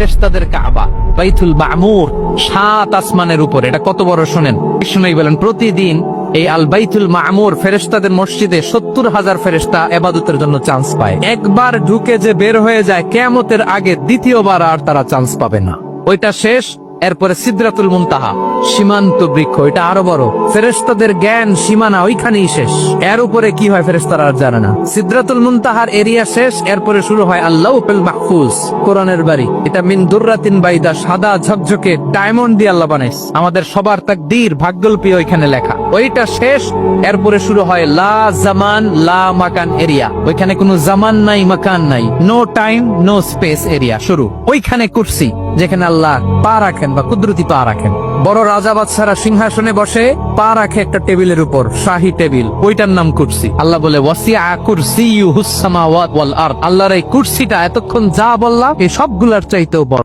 ফেরেশতাদের কাবা বাইতুল মামুর 7 আসমানের উপরে। এটা কত বড় শোনেন। শুনেই বলেন প্রতিদিন এই আল বাইতুল মামুর ফেরেশতাদের মসজিদে 70,000 ফেরেশতা ইবাদতের জন্য চান্স পায়। একবার ঢুকে যে বের হয়ে যায় কিয়ামতের আগে দ্বিতীয়বার আর তারা চান্স পাবে না। ওইটা শেষ। এরপরে সিদরাতুল মুনতাহা সীমান্ত বৃক্ষ, এটা আরো বড়। ফেরেশতাদের জ্ঞান সীমানা ওইখানেই শেষ। এর উপরে কি হয় ফেরেশতারা আর জানে না। সিদরাতুল মুনতাহার এরিয়া শেষ, এরপরে শুরু হয় আল্লাহুল মাহফুজ, কোরআনের বাড়ি। এটা মিন দুররাতিন বাইদা, সাদা ঝকঝকে ডায়মন্ড দিয়ে আল্লাহ বানাইছে। আমাদের সবার তাকদীর ভাগ্যলিপি ওইখানে লেখা। ওইটা শেষ, এরপরে শুরু হয় লা জামান লা মাকান এরিয়া। ওইখানে কোনো জামান নাই, মাকান নাই, no time no space area শুরু। ওইখানে কুরসি, যেখানে আল্লাহ পা রাখেন বা কুদরতি পা রাখেন। বড় রাজা বাদশারা সিংহাসনে বসে পা রাখে একটা টেবিলের উপর, শাহী টেবিল, ওইটার নাম কুরসি। আল্লাহ বলে ওয়াসিআ কুরসিয়ুহুস সামাওয়াত ওয়াল আরদ। আল্লাহর এই কুরসিটা এতক্ষণ যা বললাম এই সবগুলার চাইতেও বড়।